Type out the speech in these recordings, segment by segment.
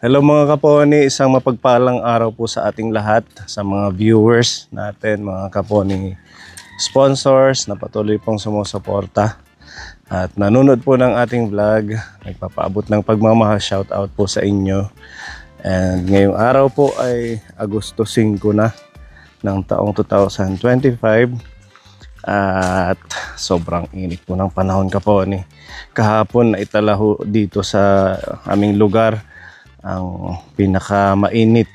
Hello mga kaponi, isang mapagpalang araw po sa ating lahat, sa mga viewers natin, mga kaponi sponsors na patuloy pong sumusuporta at nanonood po ng ating vlog. Nagpapaabot ng pagmamahal, shout out po sa inyo. And ngayong araw po ay Agosto 5 na ng taong 2025 at sobrang init po ng panahon kaponi. Kahapon na italaho dito sa aming lugar ang pinakamainit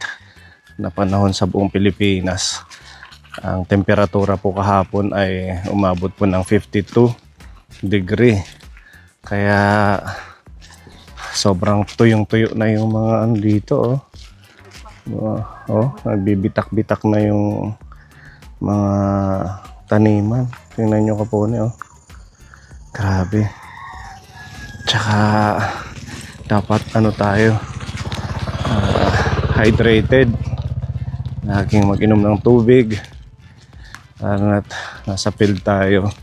na panahon sa buong Pilipinas. Ang temperatura po kahapon ay umabot po ng 52 degree. Kaya sobrang tuyong-tuyo na yung mga ano dito nagbibitak-bitak na yung mga taniman. Tingnan nyo kapone grabe. Tsaka dapat tayo hydrated, laging mag-inom ng tubig at nasa field tayo.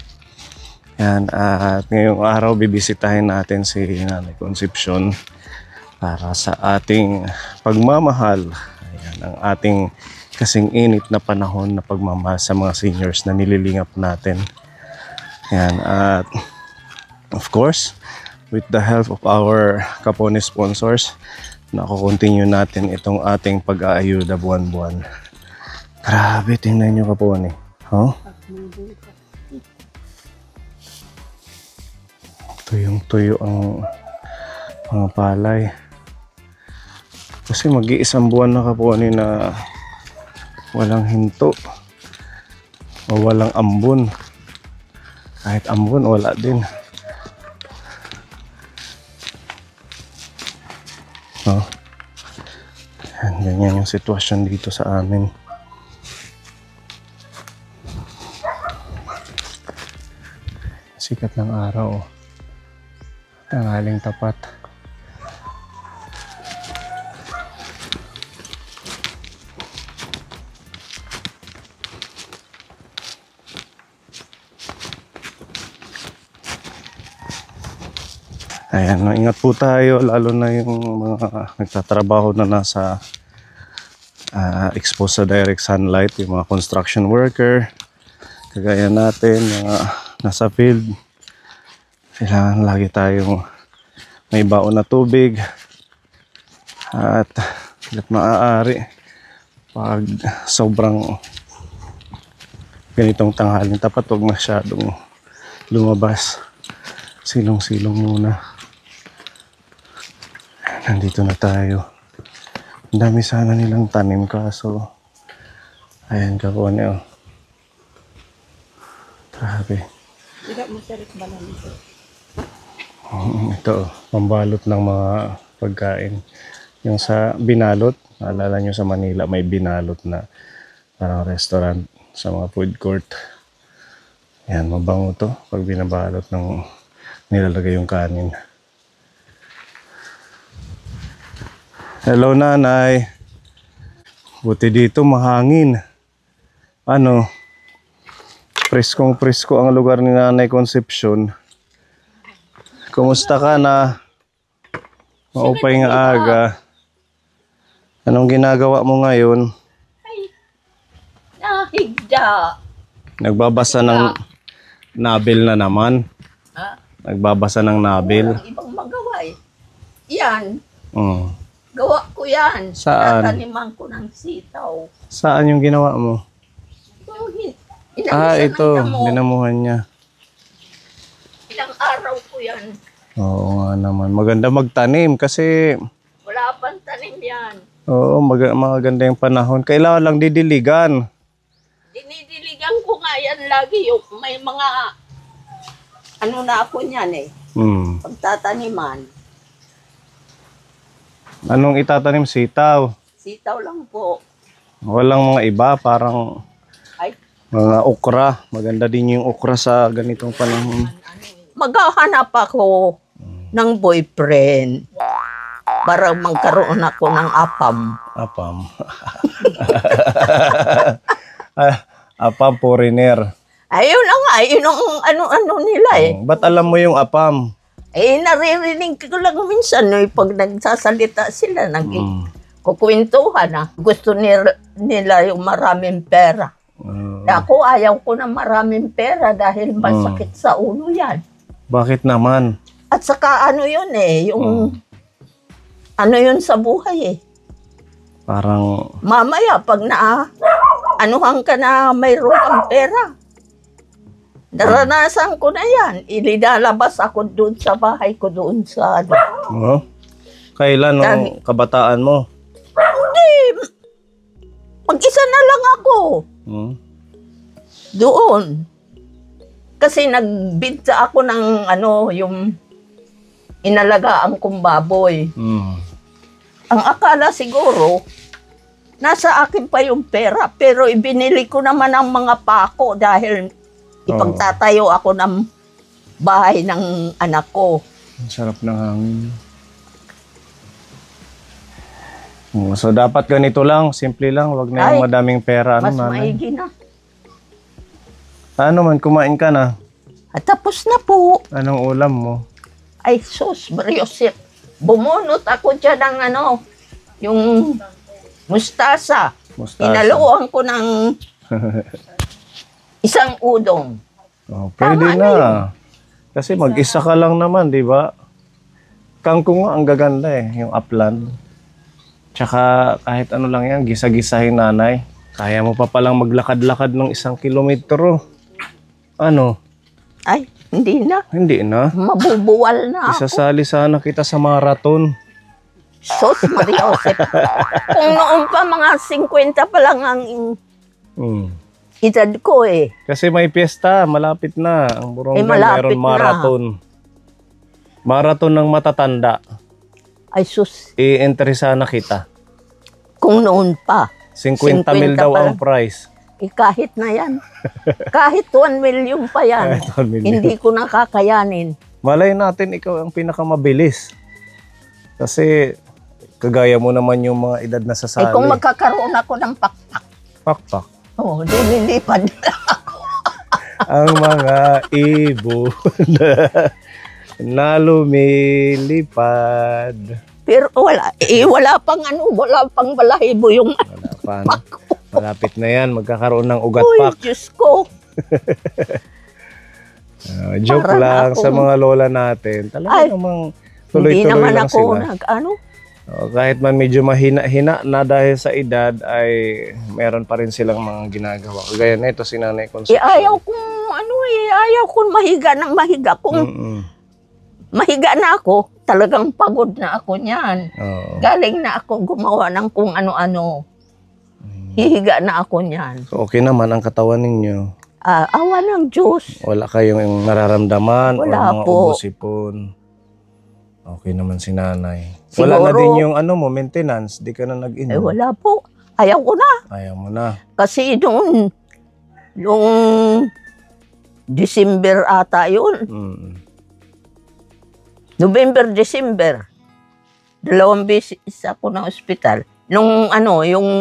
Yan, at ngayong araw bibisitahin natin si Nanay Concepcion para sa ating pagmamahal. Ayan, ang ating kasing init na panahon na pagmamahal sa mga seniors na nililingap natin. Yan, at of course with the help of our Kapone sponsors, nako-continue natin itong ating pag-aayuda buwan-buwan. Grabe, tingnan nyo kapone. Tuyong-tuyo ang mga palay. Kasi mag-iisang buwan na kapone na walang hinto o walang ambon. Kahit ambon, wala din. Ganyan yung sitwasyon dito sa amin. Sikat ng araw, tanghaling tapat. Ayan, ingat po tayo, lalo na yung mga nagtatrabaho na nasa exposed sa direct sunlight, yung mga construction worker, kagaya natin, mga nasa field. Kailangan lagi tayong may baon na tubig at maaari pag sobrang ganitong tanghaling tapat, huwag masyadong lumabas, silong-silong muna. Nandito na tayo. Ang dami sana nilang tanim kaso ayan kapone grabe. Tidak mo sarit ba lang ito? Ito pambalot ng mga pagkain. Yung sa binalot, naalala nyo sa Manila may binalot na parang restaurant sa mga food court. Ayan, mabango to pag binabalot ng nilalagay yung kanin. Hello nanay. Buti dito mahangin. Preskong presko ang lugar ni Nanay Concepcion. Kumusta ka na? Maupay nga aga. Anong ginagawa mo ngayon? Ay, nahigda. Nagbabasa ng nabil na naman. Ha? Nagbabasa ng nabil. Walang ibang magawa Yan. Gawa ko yan. Saan? Nataniman ko ng sitaw. Saan yung ginawa mo? Ito. Dinamuhan niya. Ilang araw ko yan. Oo nga naman. Maganda magtanim kasi Wala pang tanim yan. oo, maganda yung panahon. Kailangan lang didiligan. Dinidiligan ko nga yan lagi. May mga na ako niyan pagtataniman. Anong itatanim? Sitaw? Sitaw lang po. Walang mga iba, parang Ay, mga okra. Maganda din yung okra sa ganitong panahon. maghahanap ako ng boyfriend para magkaroon ako ng apam. Apam. Apam foreigner. Ayun na nga, yun ang ano nila Ba't alam mo yung apam? Eh, naririnig ko lang minsan, no, pag nagsasalita sila, kukwentuhan na. Gusto nila yung maraming pera. Ako, ayaw ko ng maraming pera dahil masakit sa ulo yan. Bakit naman? At saka ano yun eh, yung ano yun sa buhay eh. Parang... Mamaya, pag anuhan ka na mayroon kang pera. Naranasan ko na yan. Ililalabas ako doon sa bahay ko doon sa ano. Oh? Kailan nung kabataan mo? Hindi. Mag-isa na lang ako. Doon. Kasi nagbidsa ako ng ano, yung inalagaan kong baboy. Ang akala siguro, nasa akin pa yung pera, pero ibinili ko naman ang mga pako dahil ipagtatayo ako ng bahay ng anak ko. Ang sarap ng hangin. So dapat ganito lang, simple lang, wag na yung madaming pera. Mas maigi na. Ano man, kumain ka na? At tapos na po. Anong ulam mo? Ay, sus, Mariosip. Bumunot ako dyan ng ano, yung mustasa. Inaluan ko ng isang udong. Oh, pwede na. Kasi mag-isa ka lang naman, di ba? Kangkong nga, ang gaganda eh, yung upland. Tsaka kahit ano lang yan, gisa-gisahin nanay. Kaya mo pa palang maglakad-lakad ng 1 kilometro. Ano? Ay, hindi na. Hindi na? Mabubuwal na ako. Isasali sana kita sa marathon. Sos, Maria Josep. Kung noon pa mga 50 pa lang ang edad ko eh. Kasi may piyesta, malapit na. Ang Borongan malapit meron marathon. Marathon ng matatanda. Ay sus. I-entry sana kita. Kung noon pa. 50 mil daw ang price. Eh, kahit na yan. Kahit 1 million pa yan. Hindi ko nakakayanin. Malay natin ikaw ang pinakamabilis. Kasi kagaya mo naman yung mga edad na sasali. Eh kung magkakaroon ako ng pakpak. Pakpak? Oo, dililipad na ako. Ang mga ibon na lumilipad. Pero wala. Eh, wala pang ano, wala pang balahibo yung wala pa, no? Malapit na yan, magkakaroon ng ugat uy, pak. Diyos ko. Joke para lang sa mga lola natin. Talaga namang tuloy-tuloy lang sila. Hindi naman ako nag-ano. Kahit man medyo mahina-hina na dahil sa edad, ay meron pa rin silang mga ginagawa. Gaya na ito, si Nanay Concepcion. Ayaw kong mahiga ng mahiga. Kung mahiga na ako, talagang pagod na ako niyan. Galing na ako gumawa ng kung ano-ano. Hihiga na ako niyan. So okay naman ang katawan ninyo? Awa ng Diyos. Wala kayong nararamdaman? Wala o mga po. ubos-ipon? Okay naman si Nanay. Siguro, wala na din yung maintenance? Di ka na nag-inom? Eh wala po. Ayaw ko na. Ayaw mo na? Kasi nung December ata yun. November, December. 2 beses ako ng ospital. Nung yung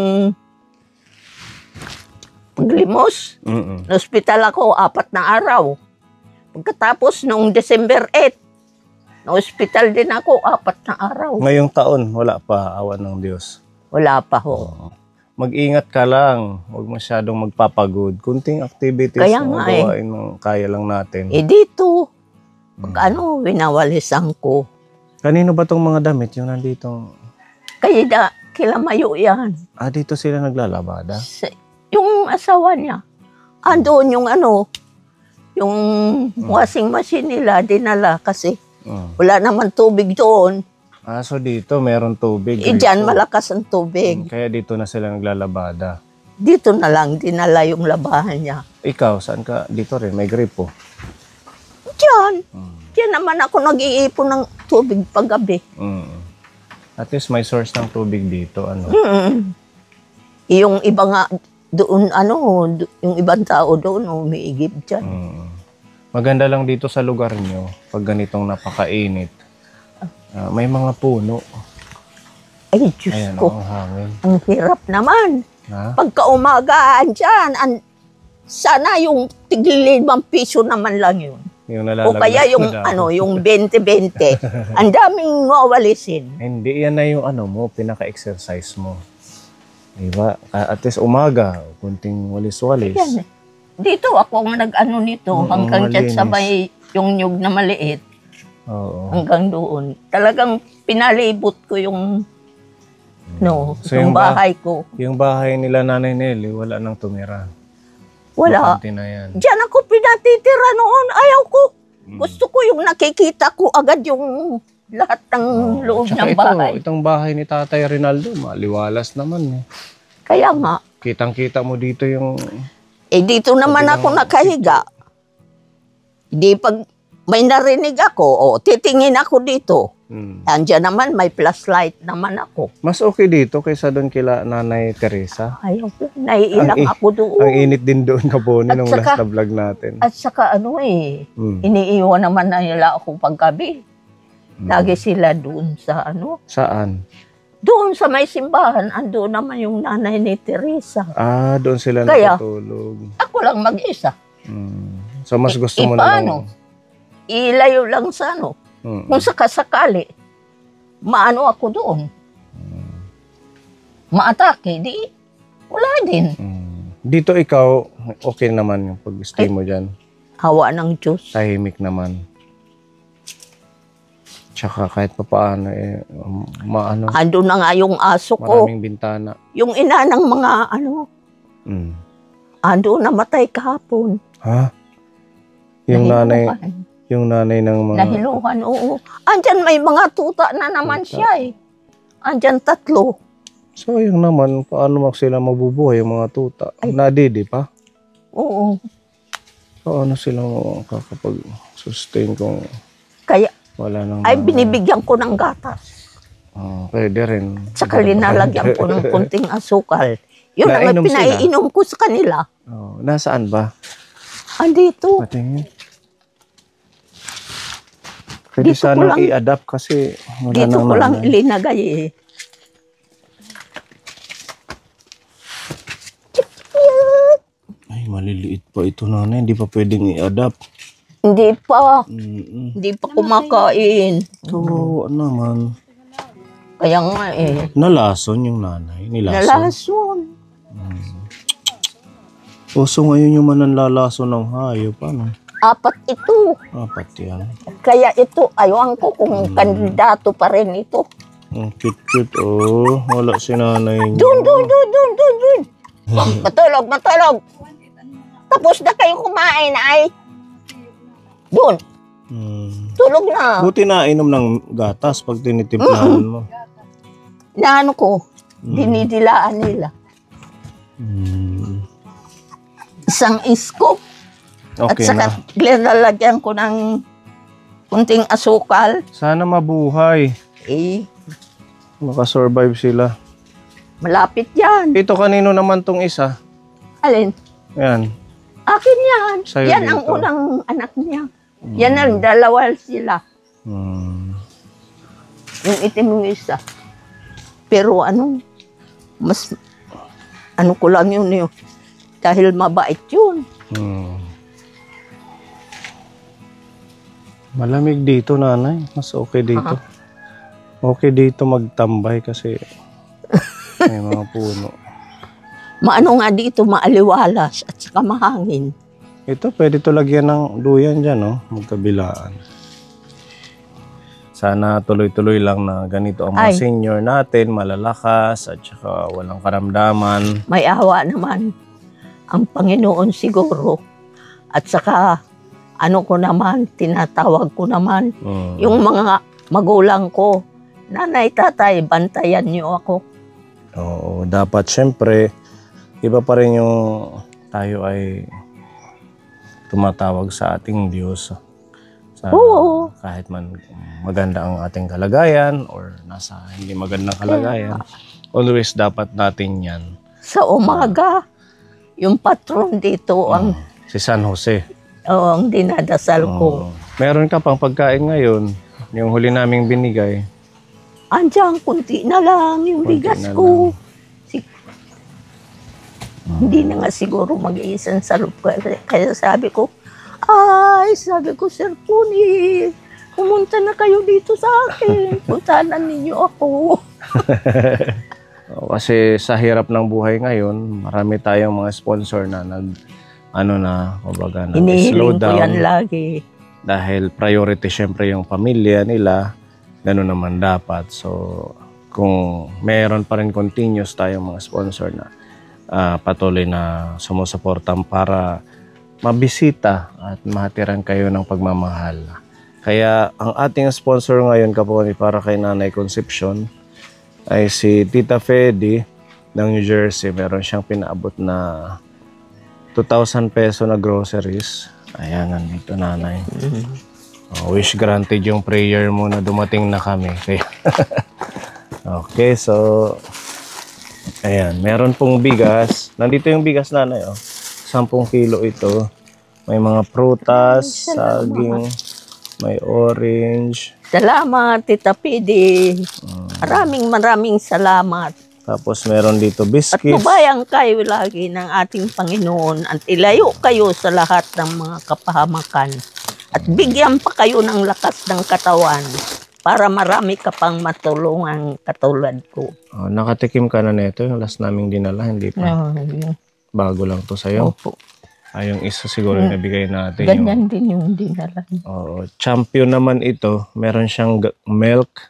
paglimos, na ospital ako 4 na araw. Pagkatapos nung December 8, na ospital din ako 4 na araw. Ngayong taon, wala pa, awan ng Diyos. Wala pa ho. Mag-ingat ka lang, huwag masyadong magpapagod. Kunting activities na gawain ng kaya lang natin. Eh dito, pag winawalisan ko. Kanino ba tong mga damit yung nandito? Kilamayo yan. Dito sila naglalabada? Yung asawa niya. Andun yung yung washing machine nila, dinala kasi wala naman tubig doon. So dito meron tubig. Diyan malakas ang tubig. Kaya dito na sila naglalabada. Dito na lang, dinala yung labahan niya. Ikaw, saan ka? Dito rin, may gripo. Diyan. Diyan naman ako nag-iipon ng tubig paggabi. At least may source ng tubig dito. Yung iba nga, doon, yung ibang tao doon, umiigib dyan. Maganda lang dito sa lugar nyo, pag ganitong napakainit. May mga puno. Ay, Diyos ko. Ang hangin. Ang hirap naman. Pagka umagaan dyan, sana yung tig-5 piso naman lang yun. Yung O nalalaglag kaya yung na dahon. yung 20-20. Ang daming mawalisin. Hindi, yan na yung mo, pinaka-exercise mo. Diba? At least umaga, kunting walis-walis. Yan. Dito ako ang nag-ano nito Oo, hanggang dyan sa malinis. may yung nyug na maliit. Oo. Hanggang doon. Talagang pinalibot ko yung So, yung yung bahay ko. Yung bahay nila Nanay Nelly, wala nang tumira. Wala. Bakante na yan. Diyan ako pinatitira noon. Ayaw ko. Gusto ko yung nakikita ko agad yung lahat ng loob Tsaka ng bahay. itong bahay ni Tatay Rinaldo, maliwalas naman eh. Kaya nga. Kitang-kita mo dito yung... Dito naman Sabi ako ng- nakahiga. Di pag may narinig ako, titingin ako dito. Andiyan naman, may flashlight naman ako. Mas okay dito kaysa doon kila Nanay Teresa. Ayaw ko. Naiilang ako doon. Ang init din doon Kaponi At nung saka- last na vlog natin. At saka iniiwan naman na nila ako paggabi. Lagi sila doon sa Saan? doon sa may simbahan, ando naman yung nanay ni Teresa. Doon sila Kaya, natutulog. Ako lang mag-isa. So mas gusto mo na paano? Ilayo lang sa Kung sakasakali, maano ako doon. Maatake, di wala din. Dito ikaw, okay naman yung pag-stay mo dyan. Hawa ng Diyos. Tahimik naman. Tsaka kahit pa paano, maano, Ando na nga yung aso ko. maraming bintana. Yung ina ng mga ando namatay kahapon. Ha? Yung nanay ng mga... Nahiluhan, oo. Andyan may mga tuta na naman siya eh. Andyan 3. So, yung naman, paano sila mabubuhay yung mga tuta? Nadidi pa? Oo. Paano sila makakapag-sustain kung Kaya, wala nang... binibigyan ko ng gatas. Pwede rin. Tsaka linalagyan ko ng kunting asukal. Yun ang Nainom sila? pinaiinom ko sa kanila. Nasaan ba? Andito. Patingin. Pwede Dito ko sana lang- i-adapt kasi wala Dito nang ko lang nanay. ilinagay eh. Ay, maliliit pa ito nanay. Hindi pa pwedeng i-adapt. Hindi pa. Hindi pa kumakain. So, naman. Kaya nga eh. Nalason yung nanay. Nilason. Nalason. So ngayon yung mananlalason ng hayop. Ano? 4 ito. 4 yan. Kaya ito, aywan ko kung kandidato pa rin ito. Ang cute-cute. Wala si nanay niya. Doon. Matulog. Tapos na kayo kumain ay. Doon. Tulog na. Buti na inom ng gatas pag tinitimplahan mo. Na ko, dinidilaan nila. Isang scoop. Okay At saka lalagyan ko ng kunting asukal. Sana mabuhay. Makasurvive sila. Malapit yan. Ito kanino naman tong isa? Alin? Yan. Akin yan. Sa'yo Yan dito. ang unang anak niya. Yan ang 2 sila. Yung itim yung isa. Pero mas ko lang yun. Dahil mabait yun. Malamig dito, nanay. Mas okay dito. Okay dito magtambay kasi may mga puno. Maano nga dito, maaliwalas at saka mahangin. Ito, pwede to lagyan ng duyan dyan, no? Magkabilaan. Sana tuloy-tuloy lang na ganito ang mga senior natin, malalakas at saka walang karamdaman. May awa naman ang Panginoon siguro. At saka, ko naman, tinatawag ko naman, yung mga magulang ko, nanay, tatay, bantayan niyo ako. Oo, dapat syempre, iba pa rin yung tayo ay tumatawag sa ating Diyos. Oo. Kahit man maganda ang ating kalagayan or nasa hindi magandang kalagayan, always dapat natin yan. Sa umaga, yung patron dito Si San Jose. ang dinadasal ko. Meron ka pang pagkain ngayon, yung huli naming binigay. Andiyan, kunti na lang yung Kunti bigas na ko. Hindi na nga siguro mag-iisang salop. Kaya sabi ko, Ay, sabi ko, Sir Puni, pumunta na kayo dito sa akin. Puntahan ninyo ako. Kasi sa hirap ng buhay ngayon, marami tayong mga sponsor na kumbaga, slow Inihiling ko down. yan lagi. Dahil priority syempre yung pamilya nila, gano'n naman dapat. So, kung meron pa rin continuous tayong mga sponsor na patuloy na sumusuportan para mabisita at mahatiran kayo ng pagmamahal. Kaya ang ating sponsor ngayon, Kaponi, para kay Nanay Concepcion ay si Tita Fedy ng New Jersey. Meron siyang pinaabot na 2,000 peso na groceries. Ayan, nandito nanay. Wish granted yung prayer mo na dumating na kami. Okay, so ayan, meron pong bigas. Nandito yung bigas nanay, 10 kilo ito. May mga prutas, saging, may orange. Salamat, Tita Pidi. Maraming salamat. Tapos meron dito At biscuits. tubayan kayo lagi ng ating Panginoon at ilayo kayo sa lahat ng mga kapahamakan. At bigyan pa kayo ng lakas ng katawan para marami ka pang matulungan katulad ko. Nakatikim ka na nito, yung last naming dinala, hindi pa. Bago lang to sa'yo. Opo. Yung isa siguro yung nabigay natin. Ganyan din yung dinala. Champion naman ito. Meron siyang milk.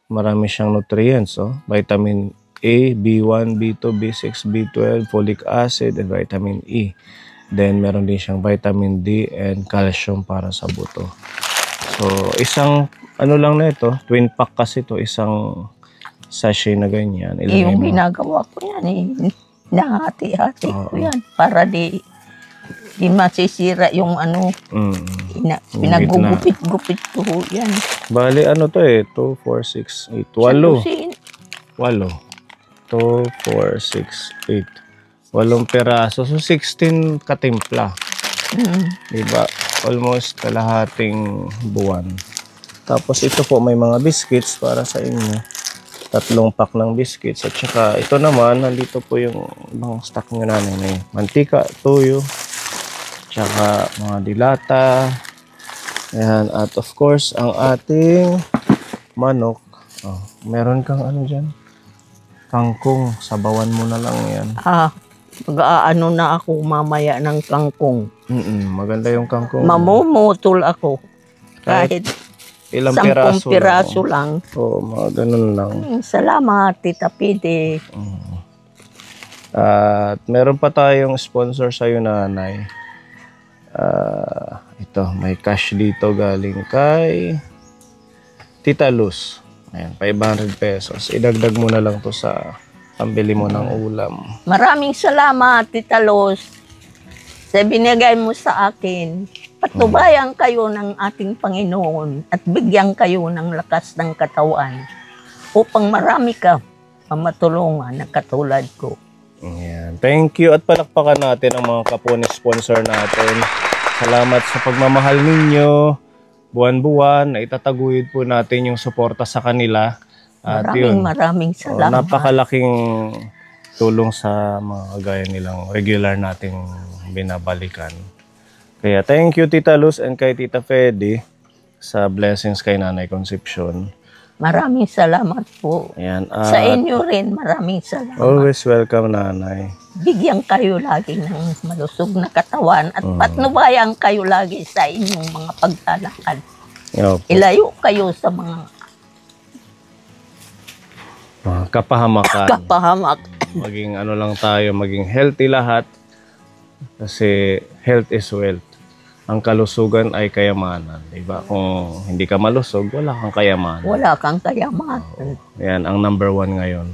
Marami siyang nutrients. Vitamin A, B1, B2, B6, B12, folic acid, and vitamin E. Then, meron din siyang vitamin D and calcium para sa buto. So, isang, lang na ito, twin pack kasi ito, isang sachet na ganyan. Yung ginagawa ko yan nahati-hati ko yan para di masisira yung pinagugupit-gupit ko yan. Bali, to 2, 4, 6, 8, 8. 2, 4, 6, 8. 8 peraso. So, 16 katimpla. Diba? Almost kalahating buwan. Tapos, ito po may mga biscuits para sa inyo. 3 pack ng biscuits. At saka, ito naman, nandito po yung ibang stock nyo namin. May mantika, tuyo, tsaka mga dilata. Ayan. At of course, ang ating manok. Meron kang dyan? Kangkong, sabawan mo na lang yan. Mag-aano na ako mamaya ng kangkong. Maganda yung kangkong. Mamumutol ako. Kahit ilang 10 piraso lang. Mga ganun lang. Salamat, Tita Pidi. At meron pa tayong sponsor sa'yo, nanay. Ito, may cash dito galing kay Tita Luz. Ayan, 500 pesos. Idagdag mo na lang to sa pambili mo ng ulam. Maraming salamat, Tita Luz, sa binigay mo sa akin. Patubayan kayo ng ating Panginoon at bigyan kayo ng lakas ng katawan upang marami ka matulungan na katulad ko. Ayan. Thank you at palakpakan natin ang mga Kaponi sponsor natin. Salamat sa pagmamahal ninyo. Buwan-buwan, na itataguyod po natin yung suporta sa kanila. At maraming salamat. Napakalaking tulong sa mga kagaya nilang regular nating binabalikan. Kaya thank you, Tita Luz and kay Tita Fedy sa blessings kay Nanay Concepcion. Maraming salamat po. Ayan, sa inyo rin, maraming salamat. Always welcome, Nanay. Bigyan kayo lagi ng malusog na katawan at patnubayan kayo lagi sa inyong mga paglalakad. Ilayo kayo sa mga kapahamakan. Maging lang tayo, maging healthy lahat. Kasi health is wealth. Ang kalusugan ay kayamanan. Diba? Kung hindi ka malusog, wala kang kayamanan. Wala kang kayamanan. Yan, ang number 1 ngayon.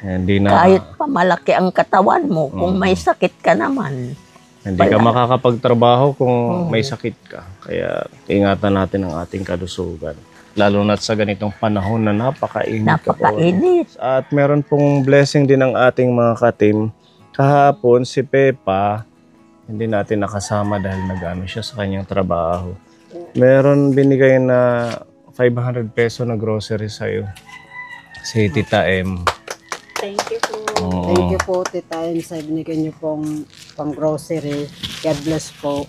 Hindi na, kahit pa malaki ang katawan mo, kung may sakit ka naman. Hindi ka makakapagtrabaho kung may sakit ka. Kaya ingatan natin ang ating kalusugan. Lalo na sa ganitong panahon na napakainit. Napakainit. At meron pong blessing din ng ating mga katim. Kahapon si Pepa, hindi natin nakasama dahil nag-ano siya sa kanyang trabaho. Meron binigay na 500 peso na grocery sa'yo. Si Tita M. Thank you po. Thank you po, Tita M, sa binigay niyo pong pang-grocery. God bless po.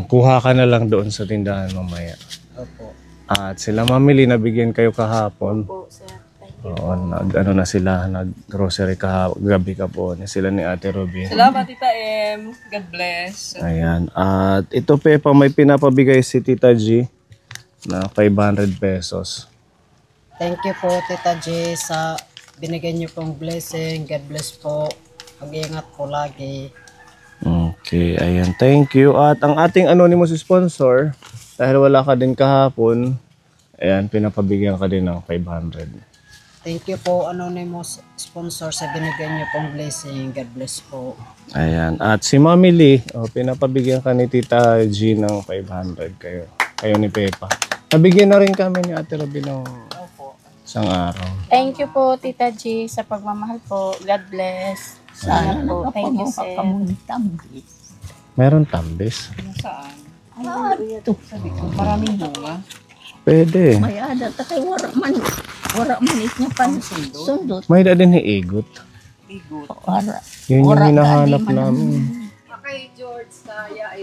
Kuha ka na lang doon sa tindahan mamaya. Opo. At sila mamili, nabigyan kayo kahapon. Opo, sir. Thank you. Oo, na sila, nag-grocery gabi ka po. Sila ni Ate Ruby. Salamat, Tita M. God bless. Ayan. At ito Pepa, may pinapabigay si Tita G na 500 pesos. Thank you po, Tita G, sa binigay niyo pong blessing. God bless po. Mag-iingat po lagi. Okay, ayan. Thank you. At ang ating anonymous sponsor, dahil wala ka din kahapon, ayan, pinapabigyan ka din ng 500. Thank you po, anonymous sponsor, sa binigay niyo pong blessing. God bless po. Ayan. At si Mami Lee, pinapabigyan ka ni Tita G ng 500 kayo. Kayo ni Pepa. Nabigyan na rin kami ni Ate Ruby ng isang araw. Thank you po, Tita G, sa pagmamahal po. God bless. Sana po. Thank you, sir. Meron tambis? Saan? Ito. Maraming bunga. Pwede. May ada takay wara man it niya pan sundot. May da din ni Igot. Igot. Wara. Yun yung Wara hinahanap gani man. namin. Okay, George, kaya.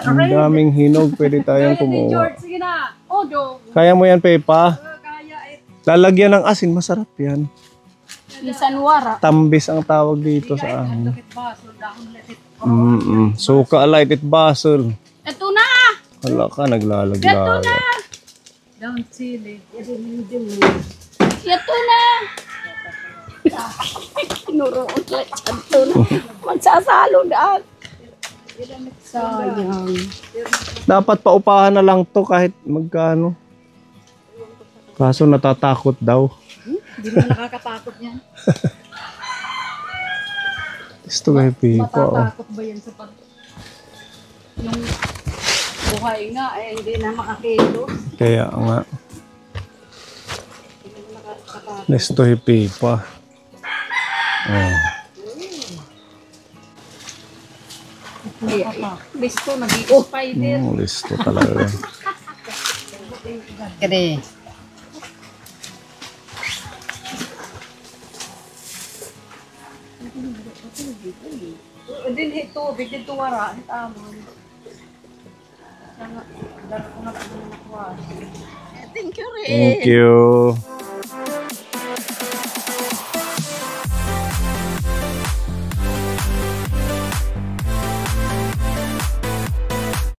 Ang daming hinog, pwede tayong kumuha. Sige na. Odo. Kaya mo yan, Pepa? Lalagyan ng asin, masarap yan. Lisan wara. Tambis ang tawag dito sa amin. Suka, lighted basil. Ito na! Wala ka, naglalaglag. Down chili. Ito na! Tinuroon ulit. Ito na. Magsasalo na. Sayang. Dapat paupahan na lang to kahit magkano. Kaso natatakot daw. Hindi naman nakakatakot yan. Gusto kay Pipa. Oh. Matatakot ba yan sa pag... Yung buhay nga, eh, hindi na makakilo. Kaya nga. Gusto kay Pipa. Oh. Listo, nag-i-spider. Listo talaga. Kaya Din ito, bigyan ito wara. Ito amon. Thank you rin. Thank you.